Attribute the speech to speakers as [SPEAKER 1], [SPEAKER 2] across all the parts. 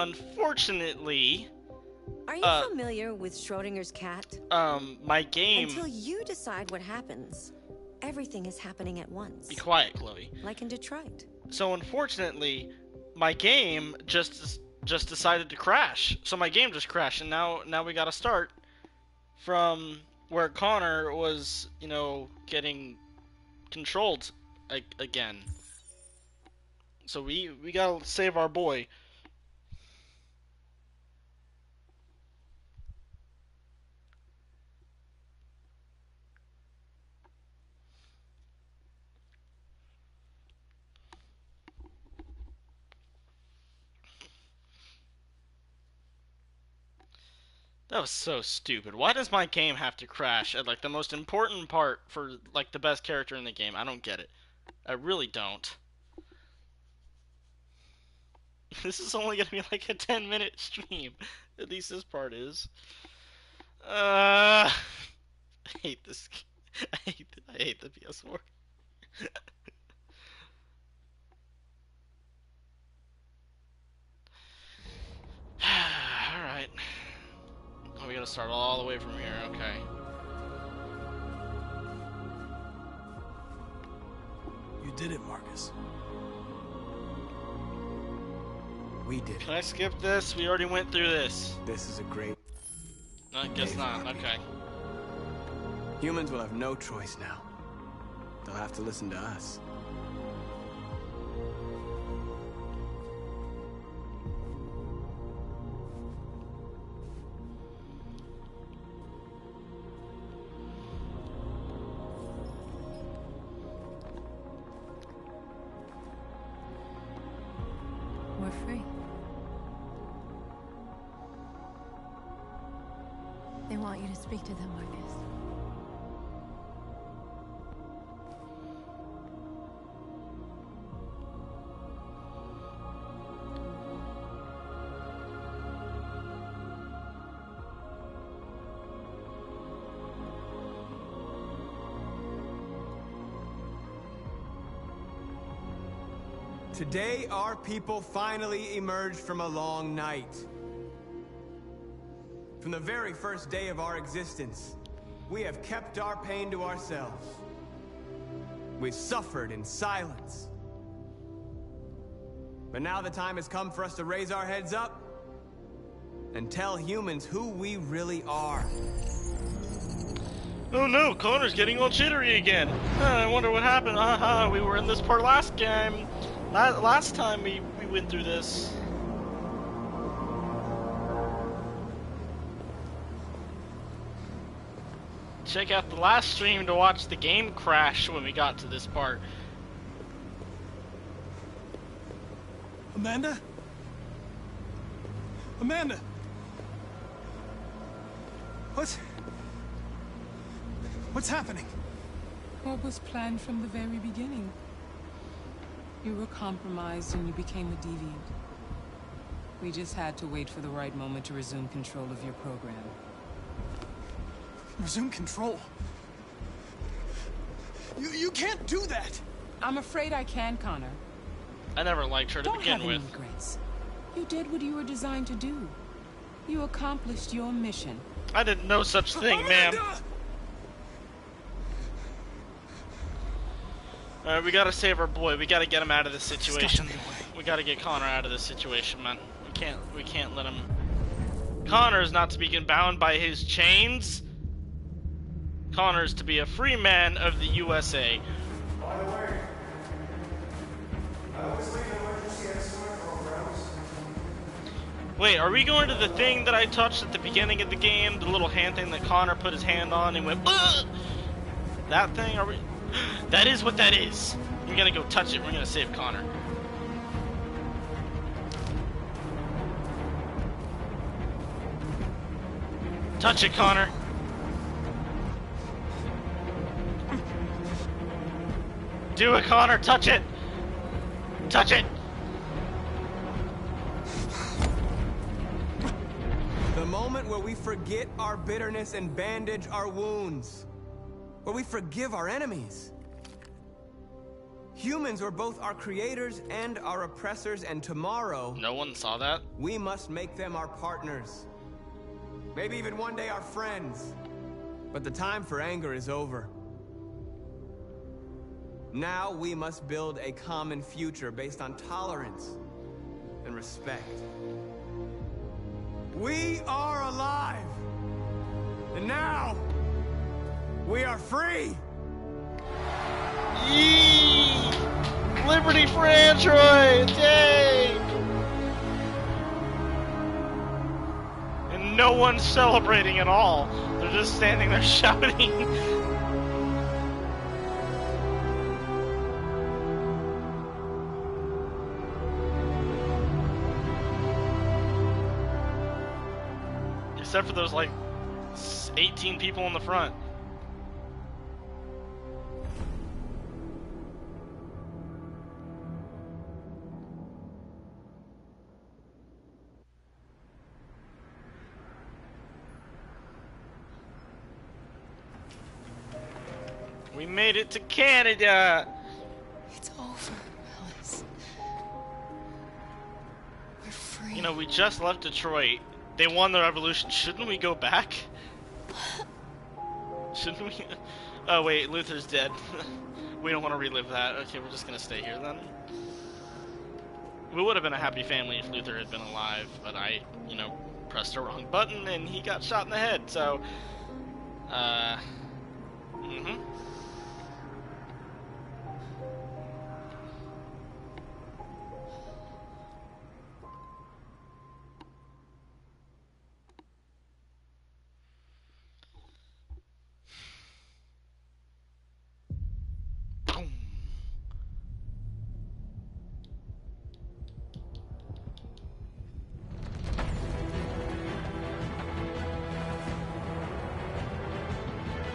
[SPEAKER 1] unfortunately...
[SPEAKER 2] Are you familiar with Schrodinger's cat?
[SPEAKER 1] My game...
[SPEAKER 2] Until you decide what happens, everything is happening at once.
[SPEAKER 1] Be quiet, Chloe.
[SPEAKER 2] Like in Detroit.
[SPEAKER 1] So unfortunately, my game just decided to crash. So my game just crashed, and now we gotta start from where Connor was, you know, getting controlled again. So we gotta save our boy. That was so stupid. Why does my game have to crash at like the most important part for like the best character in the game? I don't get it. I really don't. This is only gonna be like a 10-minute stream. At least this part is. I hate this. I hate the PS4. Alright. Oh, we gotta start all the way from here, okay.
[SPEAKER 3] You did it, Marcus. We did it.
[SPEAKER 1] Can I skip this? We already went through this.
[SPEAKER 3] This is a great...
[SPEAKER 1] I guess not, okay.
[SPEAKER 3] Humans will have no choice now. They'll have to listen to us.
[SPEAKER 2] We're free. They want you to speak to them, Marcus.
[SPEAKER 3] Today, our people finally emerged from a long night. From the very first day of our existence, we have kept our pain to ourselves. We've suffered in silence. But now the time has come for us to raise our heads up and tell humans who we really are.
[SPEAKER 1] Oh no, Connor's getting all jittery again. I wonder what happened. We were in this part last game. Last time we went through this. Check out the last stream to watch the game crash when we got to this part.
[SPEAKER 4] Amanda? Amanda? What's happening?
[SPEAKER 5] What was planned from the very beginning? You were compromised and you became a deviant. We just had to wait for the right moment to resume control of your program.
[SPEAKER 4] Resume control? You can't do that!
[SPEAKER 5] I'm afraid I can, Connor.
[SPEAKER 1] I never liked her to begin with.
[SPEAKER 5] Don't have any regrets. You did what you were designed to do. You accomplished your mission.
[SPEAKER 1] I didn't know such thing, ma'am. Alright, we gotta save our boy. We gotta get him out of this situation. We gotta get Connor out of this situation, man. We can't let him... Connor is not to be bound by his chains. Connor is to be a free man of the USA.
[SPEAKER 6] By the way, I always leave emergency escort programs.
[SPEAKER 1] Wait, are we going to the thing that I touched at the beginning of the game? The little hand thing that Connor put his hand on and went, ugh! That thing? Are we... That is what that is. We're gonna go touch it. We're gonna save Connor. Touch it, Connor. Do it, Connor. Touch it. Touch it.
[SPEAKER 3] The moment where we forget our bitterness and bandage our wounds. Where we forgive our enemies. Humans were both our creators and our oppressors, and tomorrow,
[SPEAKER 1] No one saw that.
[SPEAKER 3] we must make them our partners. Maybe even one day our friends. But the time for anger is over. Now we must build a common future based on tolerance and respect. We are alive! And now, we are free!
[SPEAKER 1] Yee! Liberty for androids! Yay! And no one's celebrating at all. They're just standing there shouting. Except for those, like, 18 people in the front. We made it to Canada!
[SPEAKER 5] It's over, Alice. We're free.
[SPEAKER 1] You know, we just left Detroit. They won the revolution. Shouldn't we go back? Shouldn't we? Oh wait, Luther's dead. We don't want to relive that. Okay, we're just gonna stay here then. We would have been a happy family if Luther had been alive, but I, you know, pressed the wrong button and he got shot in the head, so... Boom.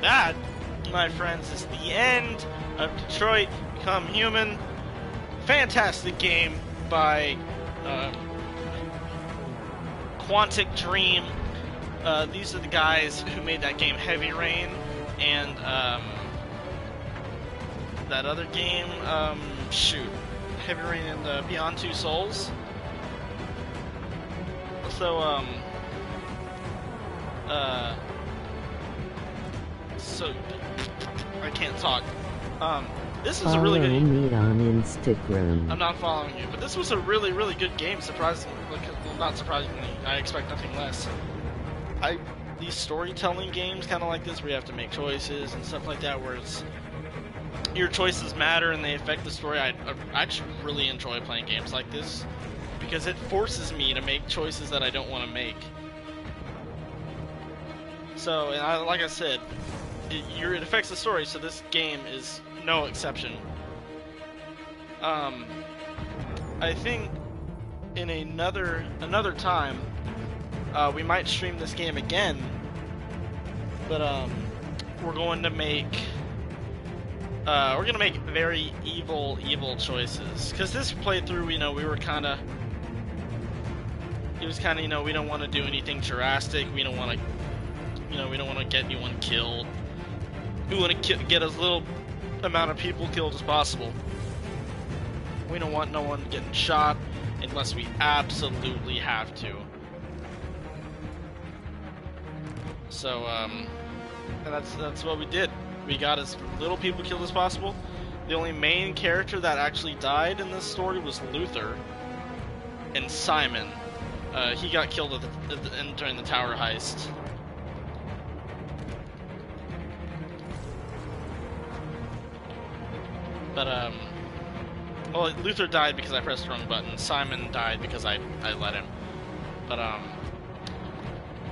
[SPEAKER 1] That, my friends, is the end of Detroit Become Human. Fantastic game by Quantic Dream. These are the guys who made that game Heavy Rain and that other game, shoot, Heavy Rain and Beyond Two Souls. So, so I can't talk. This is a really good.
[SPEAKER 7] Follow me on Instagram.
[SPEAKER 1] I'm not following you, but this was a really, really good game. Surprisingly, well, not surprisingly, I expect nothing less. These storytelling games, kind of like this, where you have to make choices and stuff like that, where it's your choices matter and they affect the story. I actually really enjoy playing games like this because it forces me to make choices that I don't want to make. So, and like I said, it affects the story, so this game is no exception. I think in another time we might stream this game again, but we're going to make very evil choices, because this playthrough, you know, we were kind of, it was kind of, you know, we don't want to do anything drastic, we don't want to, you know, we don't want to get anyone killed. We want to get as little amount of people killed as possible. We don't want no one getting shot unless we absolutely have to. So, and that's what we did. We got as little people killed as possible. The only main character that actually died in this story was Luther and Simon. He got killed during the tower heist. But, well, Luther died because I pressed the wrong button. Simon died because I let him. But,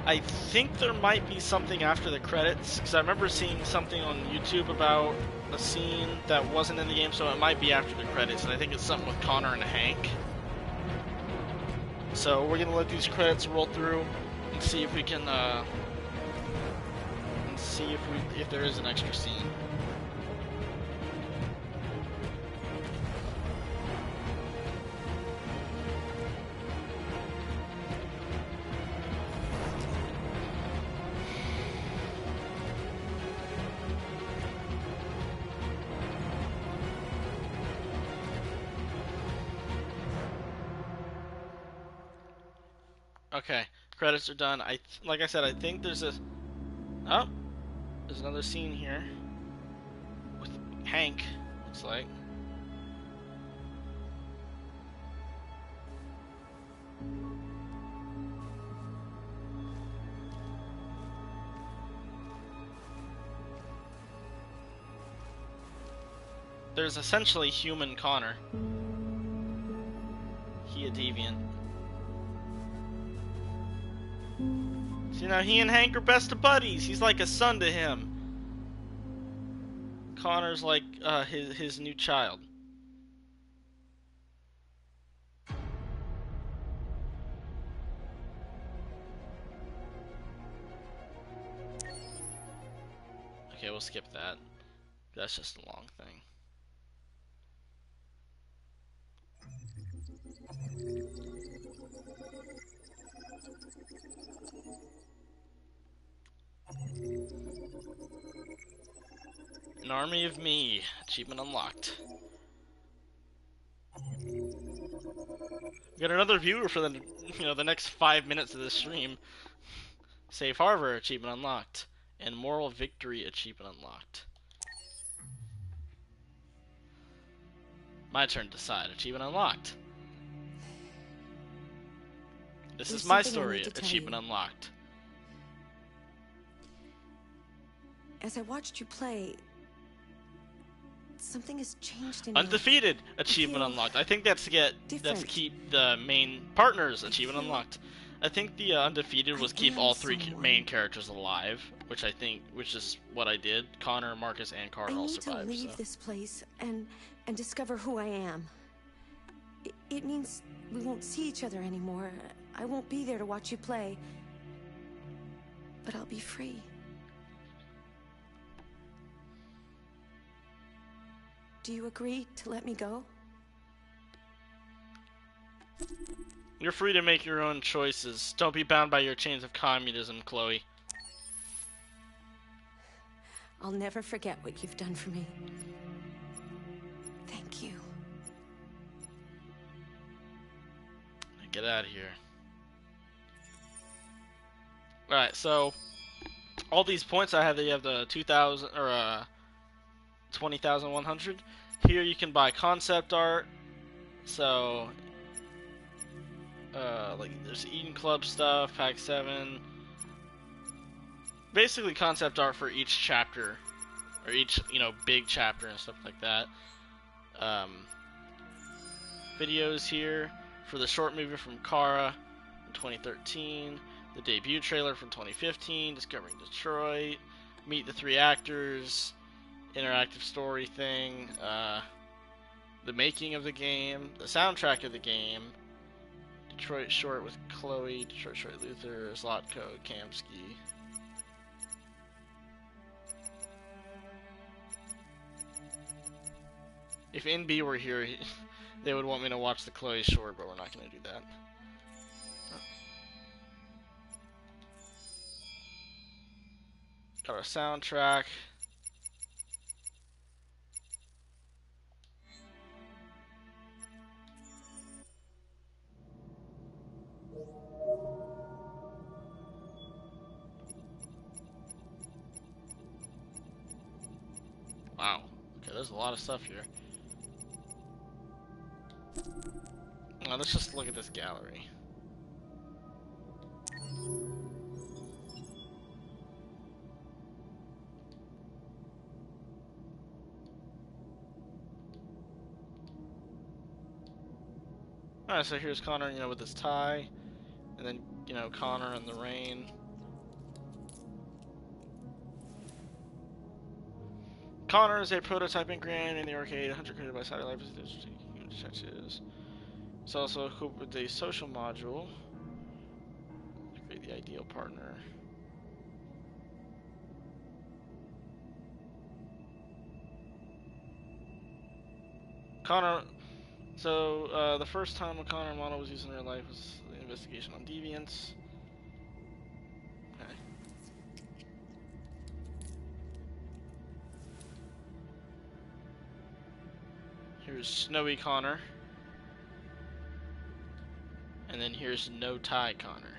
[SPEAKER 1] I think there might be something after the credits, because I remember seeing something on YouTube about a scene that wasn't in the game, so it might be after the credits, and I think it's something with Connor and Hank. So we're gonna let these credits roll through and see if we can, and see if there is an extra scene. Okay, credits are done. Like I said, I think there's a... Oh, there's another scene here with Hank, looks like. There's essentially human Connor. He a deviant. See, now he and Hank are best of buddies. He's like a son to him. Connor's like his new child. Okay, we'll skip that. That's just a long thing. An Army of Me, achievement unlocked. We got another viewer for the next 5 minutes of this stream. Safe Harbor, achievement unlocked. And Moral Victory, achievement unlocked. My turn to decide, achievement unlocked. This is my story, achievement unlocked.
[SPEAKER 2] As I watched you play, something has changed in me.
[SPEAKER 1] Undefeated, achievement unlocked. I think that's to keep the main partners, achievement unlocked. I think the undefeated was keep all three main characters alive, which is what I did. Connor, Marcus, and Carl all survived.
[SPEAKER 2] I need to leave this place and discover who I am. It means we won't see each other anymore. I won't be there to watch you play, but I'll be free. Do you agree to let me go?
[SPEAKER 1] You're free to make your own choices. Don't be bound by your chains of communism, Chloe.
[SPEAKER 2] I'll never forget what you've done for me. Thank you.
[SPEAKER 1] Get out of here. Alright, so all these points I have, you have the 2,000 or 20,100. Here you can buy concept art. So like there's Eden Club stuff, Pack 7. Basically concept art for each chapter, or each, big chapter and stuff like that. Videos here for the short movie from Kara in 2013, the debut trailer from 2015, Discovering Detroit, meet the 3 actors, interactive story thing, the making of the game, the soundtrack of the game, Detroit short with Chloe, Detroit short Luther, Zlatko, Kamsky. If NB were here, they would want me to watch the Chloe short, but we're not going to do that. Got our soundtrack. Wow. Okay, there's a lot of stuff here. Now let's just look at this gallery. Alright, so here's Connor, with his tie, and then, Connor in the rain. Connor is a prototype ingredient in the arcade, 100 created by Satellite Touches. It's also equipped with a social module to create the ideal partner. Connor. So, the first time a Connor model was used in real life was the investigation on deviants. Okay. Here's Snowy Connor. And then here's No Tie Connor.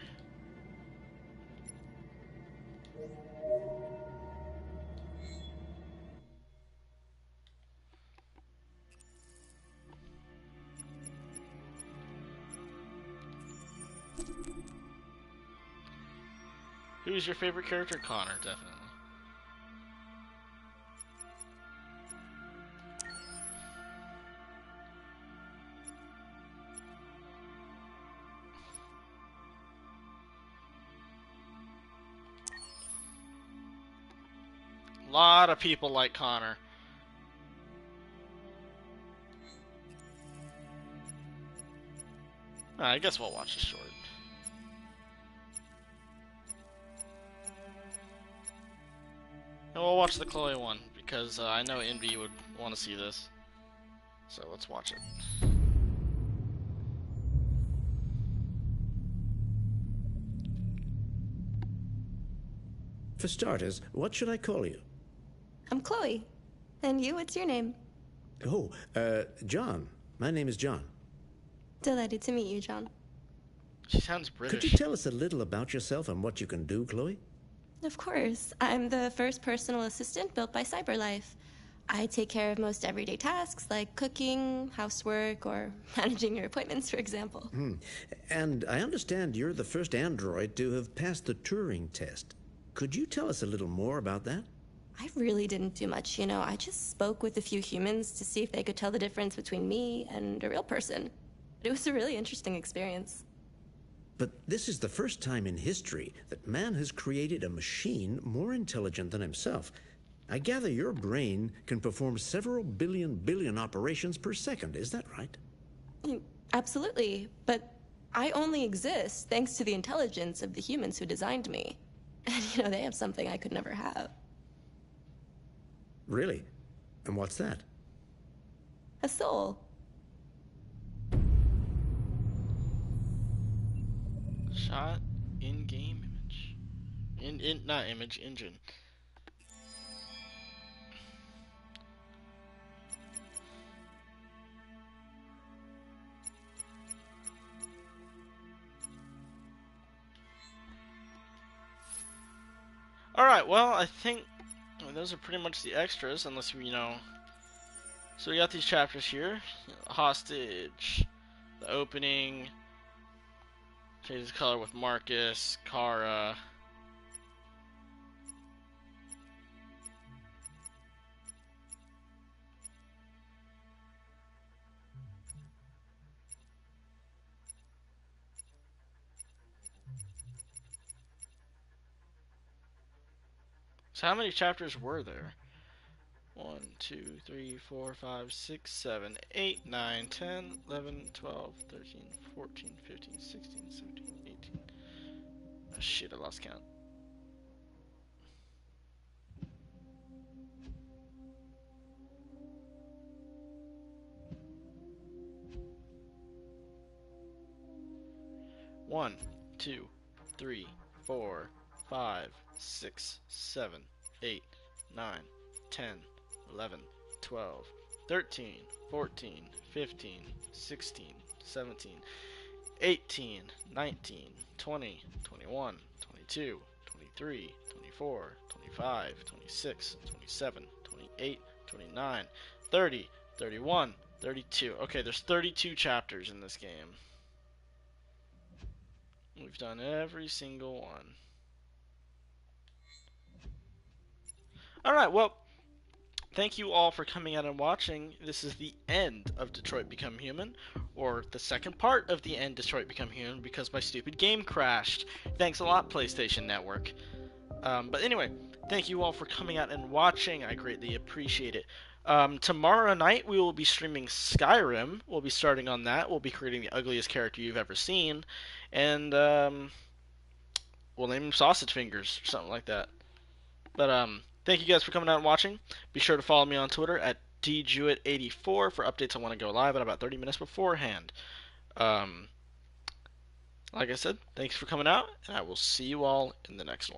[SPEAKER 1] Who's your favorite character? Connor, definitely. A lot of people like Connor. I guess we'll watch the short. And we'll watch the Chloe one, because I know Envy would want to see this. So let's watch it.
[SPEAKER 8] For starters, what should I call you?
[SPEAKER 2] I'm Chloe. And you, what's your name?
[SPEAKER 8] Oh, John. My name is John.
[SPEAKER 2] Delighted to meet you, John.
[SPEAKER 1] She sounds British.
[SPEAKER 8] Could you tell us a little about yourself and what you can do, Chloe?
[SPEAKER 2] Of course. I'm the first personal assistant built by CyberLife. I take care of most everyday tasks like cooking, housework, or managing your appointments, for example.
[SPEAKER 8] And I understand you're the first android to have passed the Turing test. Could you tell us a little more about that?
[SPEAKER 2] I really didn't do much, you know. I just spoke with a few humans to see if they could tell the difference between me and a real person. It was a really interesting experience.
[SPEAKER 8] But this is the first time in history that man has created a machine more intelligent than himself. I gather your brain can perform several billion operations per second. Is that right?
[SPEAKER 2] Absolutely. But I only exist thanks to the intelligence of the humans who designed me. And, you know, they have something I could never have.
[SPEAKER 8] Really? And what's that?
[SPEAKER 2] A soul.
[SPEAKER 1] Shot in-game image. Not image, engine. Alright, well, I think those are pretty much the extras, unless we, So we got these chapters here. Hostage, the opening, changes color with Marcus, Kara. So how many chapters were there? 1, 2, 3, 4, 5, 6, 7, 8, 9, 10, 11, 12, 13, 14, 15, 16, 17, 18. Oh shit, I lost count. One, 2, 3, 4, 5, 6, 7, 8, 9, 10, 11, 12, 13, 14, 15, 16, 17, 18, 19, 20, 21, 22, 23, 24, 25, 26, 27, 28, 29, 30, 31, 32. Okay, there's 32 chapters in this game. We've done every single one. Alright, well, thank you all for coming out and watching. This is the end of Detroit Become Human, or the second part of the end Detroit Become Human, because my stupid game crashed. Thanks a lot, PlayStation Network. But anyway, thank you all for coming out and watching. I greatly appreciate it. Tomorrow night we will be streaming Skyrim. We'll be starting on that. We'll be creating the ugliest character you've ever seen. And, we'll name him Sausage Fingers, or something like that. But, thank you guys for coming out and watching. Be sure to follow me on Twitter at djewett84 for updates on when I go live at about 30 minutes beforehand. Like I said, thanks for coming out, and I will see you all in the next one.